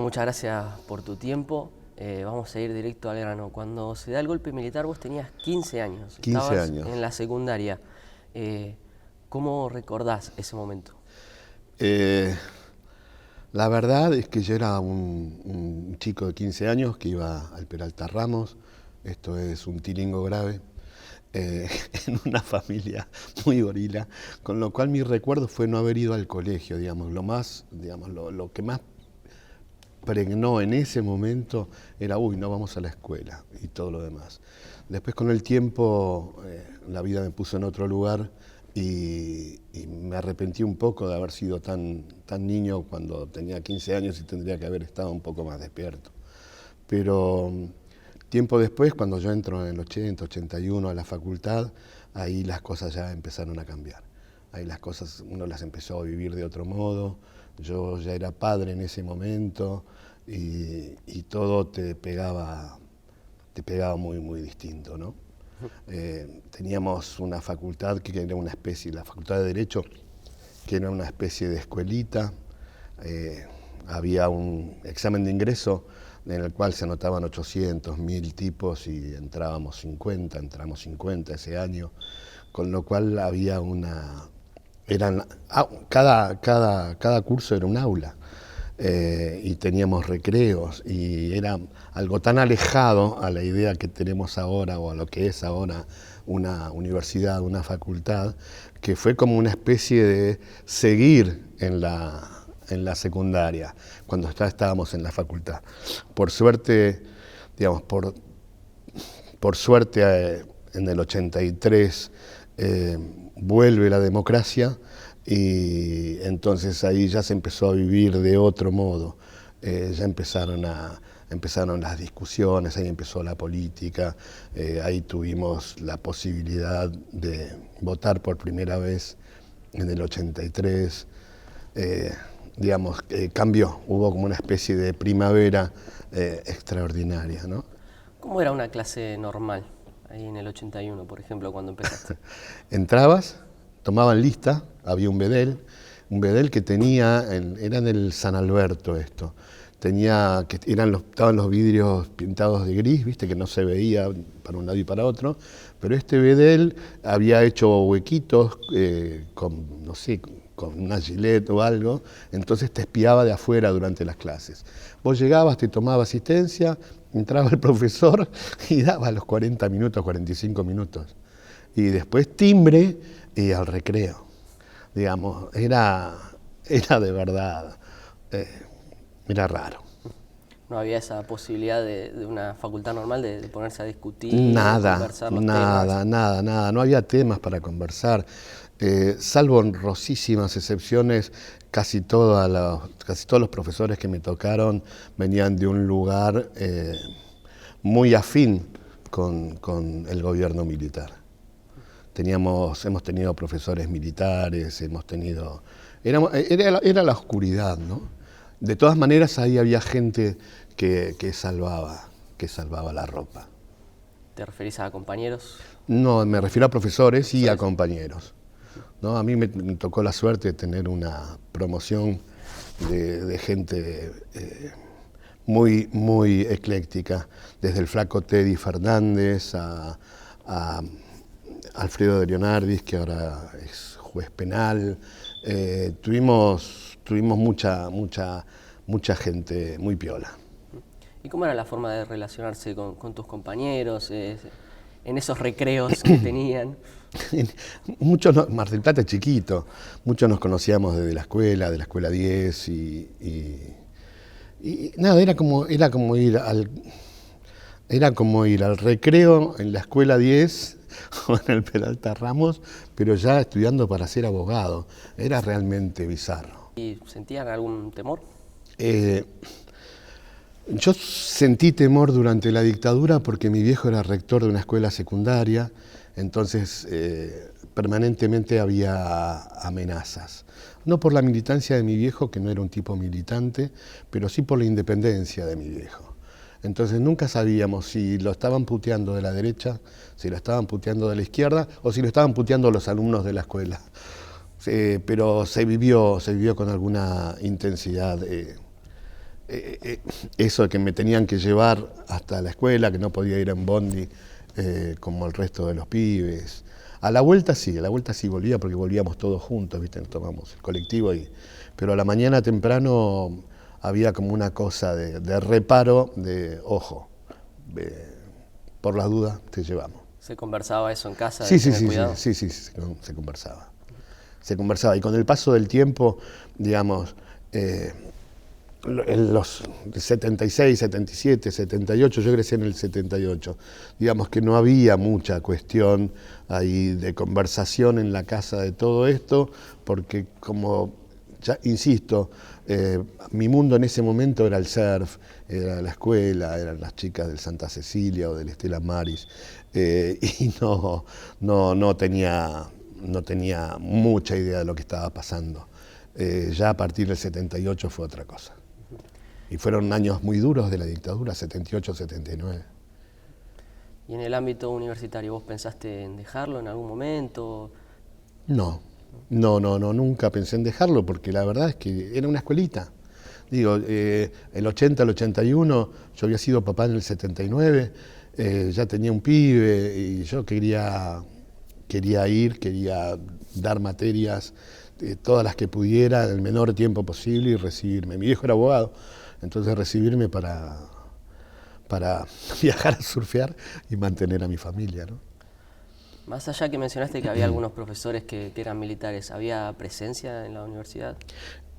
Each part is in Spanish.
muchas gracias por tu tiempo. Vamos a ir directo al grano. Cuando se da el golpe militar vos tenías 15 años. 15 Estabas años. en la secundaria. ¿Cómo recordás ese momento? La verdad es que yo era un chico de 15 años que iba al Peralta Ramos, esto es un tilingo grave, en una familia muy gorila, con lo cual mi recuerdo fue no haber ido al colegio, digamos, lo que más pregnó en ese momento era, no vamos a la escuela y todo lo demás. Después con el tiempo la vida me puso en otro lugar y me arrepentí un poco de haber sido tan niño cuando tenía 15 años y tendría que haber estado un poco más despierto. Pero tiempo después, cuando yo entro en el 80, 81 a la facultad, ahí las cosas ya empezaron a cambiar. Ahí las cosas uno las empezó a vivir de otro modo. Yo ya era padre en ese momento y todo te pegaba muy, muy distinto, ¿no? Teníamos una facultad que era una especie, la Facultad de Derecho, que era una especie de escuelita. Había un examen de ingreso en el cual se anotaban 800, 1000 tipos y entramos 50 ese año, con lo cual había cada curso era un aula. Y teníamos recreos y era algo tan alejado a la idea que tenemos ahora o a lo que es ahora una universidad, una facultad, que fue como una especie de seguir en la secundaria, cuando estábamos en la facultad. Por suerte, digamos, por suerte en el 83 vuelve la democracia, y entonces ahí ya se empezó a vivir de otro modo. Ya empezaron las discusiones, ahí empezó la política, ahí tuvimos la posibilidad de votar por primera vez en el 83. Digamos, cambió, hubo como una especie de primavera extraordinaria, ¿no? ¿Cómo era una clase normal ahí en el 81, por ejemplo, cuando empezaste? Entrabas, tomaban lista, había un bedel que tenía, era en el San Alberto esto, estaban los vidrios pintados de gris, viste, que no se veía para un lado y para otro, pero este bedel había hecho huequitos con, no sé, con una gilet o algo, entonces te espiaba de afuera durante las clases. Vos llegabas, te tomaba asistencia, entraba el profesor y daba los 40 minutos, 45 minutos. Y después timbre y al recreo. Digamos, era de verdad, era raro. ¿No había esa posibilidad de una facultad normal de ponerse a discutir, conversar los temas? Nada, no había temas para conversar. Salvo honrosísimas excepciones, casi todos los profesores que me tocaron venían de un lugar muy afín con el gobierno militar. Hemos tenido profesores militares, era la oscuridad, ¿no? De todas maneras ahí había gente que salvaba la ropa. ¿Te referís a compañeros? No, me refiero a profesores y a compañeros, ¿no? A mí me tocó la suerte de tener una promoción de gente muy, muy ecléctica, desde el flaco Teddy Fernández a Alfredo de Leonardis, que ahora es juez penal. Tuvimos mucha gente muy piola. ¿Y cómo era la forma de relacionarse con tus compañeros, en esos recreos que tenían? Mar del Plata es chiquito, muchos nos conocíamos desde la escuela 10 y nada, era como ir al recreo en la escuela 10 o en el Peralta Ramos, pero ya estudiando para ser abogado. Era realmente bizarro. ¿Y sentían algún temor? Yo sentí temor durante la dictadura porque mi viejo era rector de una escuela secundaria, entonces permanentemente había amenazas. No por la militancia de mi viejo, que no era un tipo militante, pero sí por la independencia de mi viejo. Entonces nunca sabíamos si lo estaban puteando de la derecha, si lo estaban puteando de la izquierda o si lo estaban puteando los alumnos de la escuela. Pero se vivió con alguna intensidad eso de que me tenían que llevar hasta la escuela, que no podía ir en bondi como el resto de los pibes. A la vuelta sí volvía porque volvíamos todos juntos, ¿viste? Tomamos el colectivo, pero a la mañana temprano había como una cosa de reparo, de ojo, por las dudas te llevamos. ¿Se conversaba eso en casa? Sí, de tener cuidado? sí, se conversaba. Se conversaba y con el paso del tiempo, digamos, en los 76, 77, 78, yo crecí en el 78, digamos que no había mucha cuestión ahí de conversación en la casa de todo esto, porque como, ya insisto, mi mundo en ese momento era el surf, era la escuela, eran las chicas del Santa Cecilia o del Estela Maris, y no tenía mucha idea de lo que estaba pasando. Ya a partir del 78 fue otra cosa. Y fueron años muy duros de la dictadura, 78, 79. ¿Y en el ámbito universitario vos pensaste en dejarlo en algún momento? No, nunca pensé en dejarlo porque la verdad es que era una escuelita. Digo, el 80, el 81, yo había sido papá en el 79, ya tenía un pibe y yo quería dar materias, todas las que pudiera, en el menor tiempo posible y recibirme. Mi viejo era abogado, entonces recibirme para viajar a surfear y mantener a mi familia, ¿no? Más allá que mencionaste que había algunos profesores que eran militares, ¿había presencia en la universidad?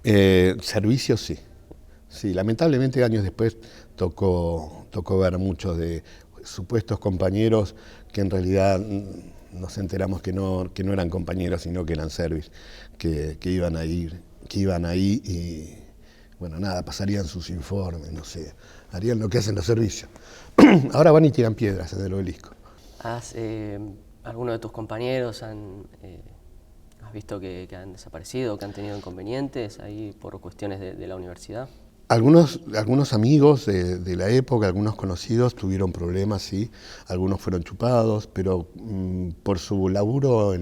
Servicios sí. Sí, lamentablemente años después tocó ver muchos de supuestos compañeros que en realidad nos enteramos que no eran compañeros, sino que eran service, que iban ahí y bueno, nada, pasarían sus informes, no sé, harían lo que hacen los servicios. Ahora van y tiran piedras en el obelisco. ¿Alguno de tus compañeros has visto que han desaparecido, que han tenido inconvenientes ahí por cuestiones de la universidad? Algunos amigos de la época, algunos conocidos tuvieron problemas, sí, algunos fueron chupados, pero por su laburo,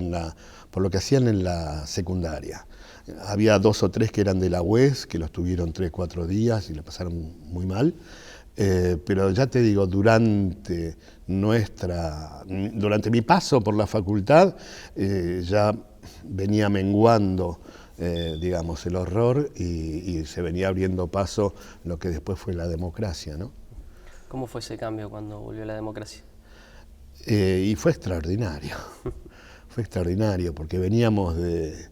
por lo que hacían en la secundaria. Había 2 o 3 que eran de la UES, que los tuvieron 3, 4 días y la pasaron muy mal. Pero ya te digo, durante mi paso por la facultad, ya venía menguando digamos, el horror y se venía abriendo paso lo que después fue la democracia, ¿no? ¿Cómo fue ese cambio cuando volvió la democracia? Y fue extraordinario, fue extraordinario porque veníamos de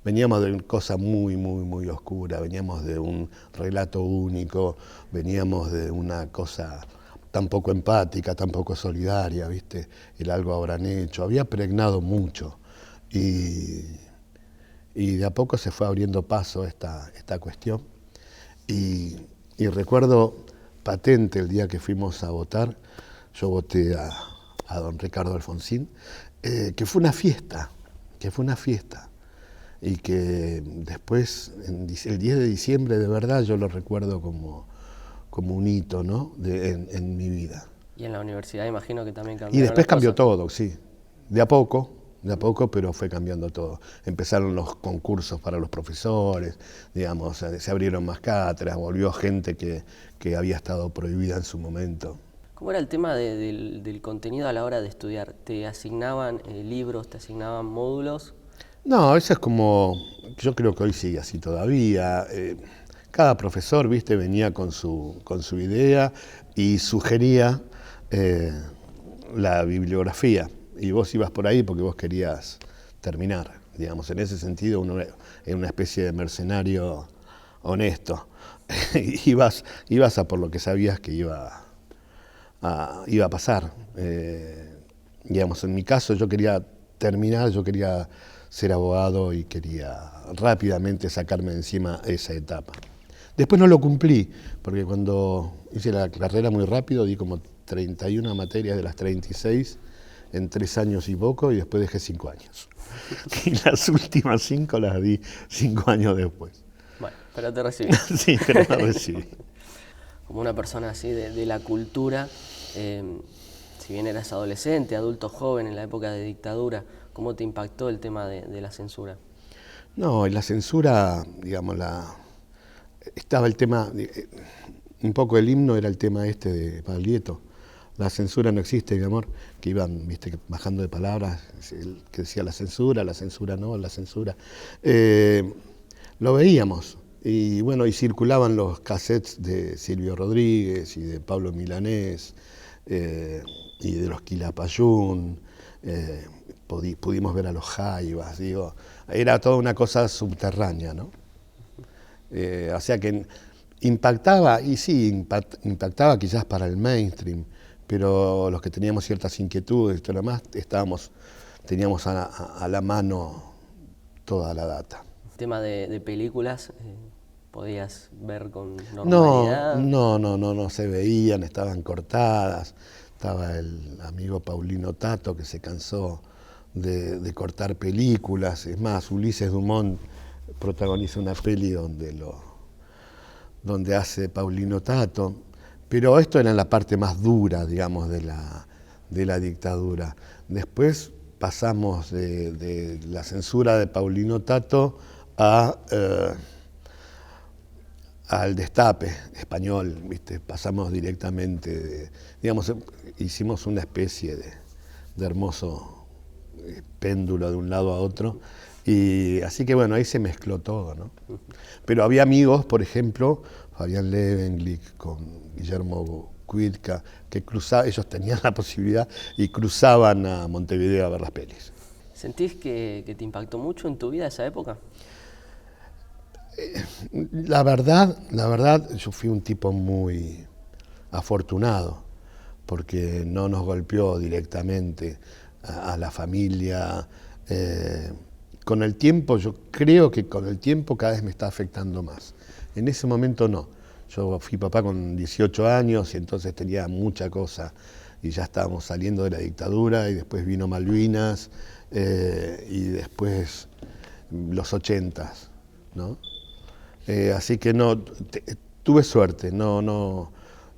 una cosa muy, muy, muy oscura, veníamos de un relato único, veníamos de una cosa tan poco empática, tan poco solidaria, ¿viste? El algo habrán hecho, había pregnado mucho y de a poco se fue abriendo paso esta cuestión. Y recuerdo patente el día que fuimos a votar, yo voté a don Ricardo Alfonsín, que fue una fiesta, y que después, el 10 de diciembre, de verdad, yo lo recuerdo como un hito, ¿no? en mi vida. Y en la universidad imagino que también cambió. Y después cambió todo, sí, de a poco, pero fue cambiando todo. Empezaron los concursos para los profesores, digamos, se abrieron más cátedras, volvió gente que había estado prohibida en su momento. ¿Cómo era el tema del contenido a la hora de estudiar? ¿Te asignaban libros, te asignaban módulos? No, eso es como, yo creo que hoy sigue así todavía. Cada profesor, viste, venía con su idea y sugería la bibliografía. Y vos ibas por ahí porque vos querías terminar, digamos. En ese sentido, uno era una especie de mercenario honesto. ibas a por lo que sabías que iba a pasar. Digamos, en mi caso, yo quería terminar, yo quería ser abogado y quería rápidamente sacarme de encima esa etapa. Después no lo cumplí, porque cuando hice la carrera muy rápido, di como 31 materias de las 36 en 3 años y poco, y después dejé 5 años. Y las últimas 5 las di 5 años después. Bueno, pero te recibí. Sí, pero me recibí. Como una persona así de la cultura, si bien eras adolescente, adulto joven en la época de dictadura, ¿cómo te impactó el tema de la censura? No, y la censura, digamos, estaba el tema, un poco el himno era el tema este de Baglietto. La censura no existe, mi amor, que iban, viste, bajando de palabras, que decía la censura no, la censura. Lo veíamos, y bueno, y circulaban los cassettes de Silvio Rodríguez y de Pablo Milanés, y de los Quilapayún, pudimos ver a los Jaivas, digo, era toda una cosa subterránea, ¿no? O sea que impactaba, y sí, impactaba quizás para el mainstream, pero los que teníamos ciertas inquietudes, todo lo demás, teníamos a la mano toda la data. El tema de películas, ¿podías ver con normalidad? No se veían, estaban cortadas. Estaba el amigo Paulino Tato que se cansó de cortar películas. Es más, Ulises Dumont protagoniza una peli donde hace Paulino Tato. Pero esto era la parte más dura, digamos, de la dictadura. Después pasamos de la censura de Paulino Tato al destape español, ¿viste? Pasamos directamente, digamos, hicimos una especie de hermoso péndulo de un lado a otro, y así que bueno, ahí se mezcló todo, ¿no? Pero había amigos, por ejemplo, Fabián Levenglick con Guillermo Cuitca, que ellos tenían la posibilidad y cruzaban a Montevideo a ver las pelis. ¿Sentís que te impactó mucho en tu vida esa época? La verdad, yo fui un tipo muy afortunado, porque no nos golpeó directamente a la familia. Con el tiempo, yo creo que con el tiempo cada vez me está afectando más. En ese momento no. Yo fui papá con 18 años y entonces tenía mucha cosa y ya estábamos saliendo de la dictadura y después vino Malvinas y después los 80s, ¿no? Así que no, tuve suerte, no,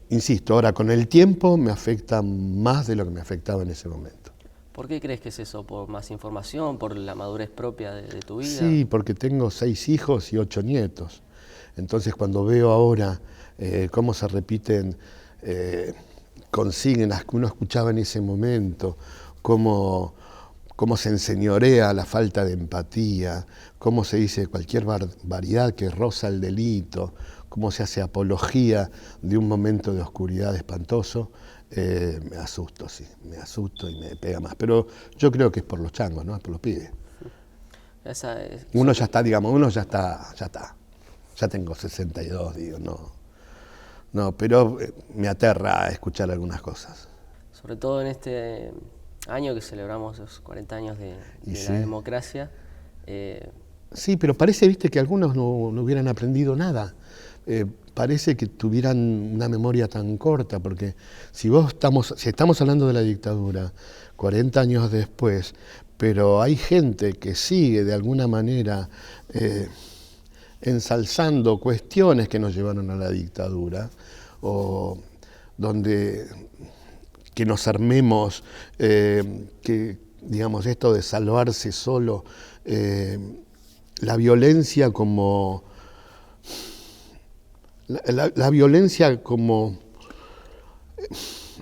insisto, ahora con el tiempo me afecta más de lo que me afectaba en ese momento. ¿Por qué crees que es eso? ¿Por más información? ¿Por la madurez propia de tu vida? Sí, porque tengo 6 hijos y 8 nietos. Entonces cuando veo ahora cómo se repiten consignas que uno escuchaba en ese momento, cómo se enseñorea la falta de empatía, cómo se dice cualquier barbaridad que roza el delito, cómo se hace apología de un momento de oscuridad espantoso, me asusto, sí, me asusto y me pega más. Pero yo creo que es por los changos, ¿no? Es por los pibes. Uno ya está, digamos, ya tengo 62, digo, no, pero me aterra escuchar algunas cosas. Sobre todo en este año que celebramos los 40 años de sí, la democracia. Sí, pero parece, viste, que algunos no hubieran aprendido nada. Parece que tuvieran una memoria tan corta, porque si estamos hablando de la dictadura 40 años después, pero hay gente que sigue de alguna manera ensalzando cuestiones que nos llevaron a la dictadura, o que nos armemos, que digamos esto de salvarse solo, la violencia como la violencia como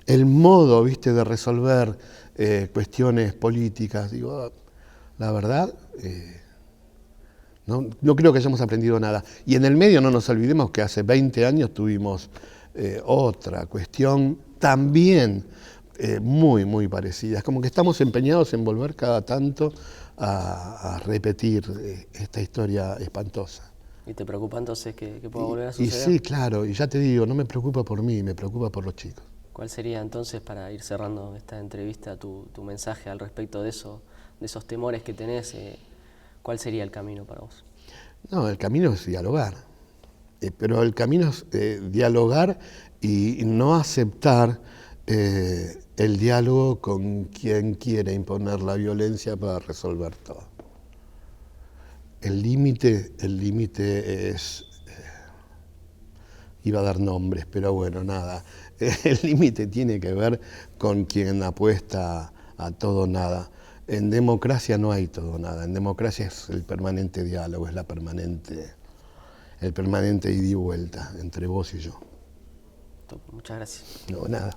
el modo, viste, de resolver cuestiones políticas. Digo, la verdad, no creo que hayamos aprendido nada. Y en el medio no nos olvidemos que hace 20 años tuvimos otra cuestión también muy parecida. Es como que estamos empeñados en volver cada tanto a repetir esta historia espantosa. ¿Y te preocupa entonces que pueda volver a suceder? Y sí, claro, y ya te digo, no me preocupa por mí, me preocupa por los chicos. ¿Cuál sería entonces, para ir cerrando esta entrevista, tu mensaje al respecto de esos temores que tenés? ¿Cuál sería el camino para vos? No, el camino es dialogar, pero el camino es dialogar y no aceptar el diálogo con quien quiere imponer la violencia para resolver todo. El límite es, iba a dar nombres, pero bueno, nada. El límite tiene que ver con quien apuesta a todo o nada. En democracia no hay todo o nada. En democracia es el permanente diálogo, es el permanente ida y vuelta entre vos y yo. Muchas gracias. No, nada.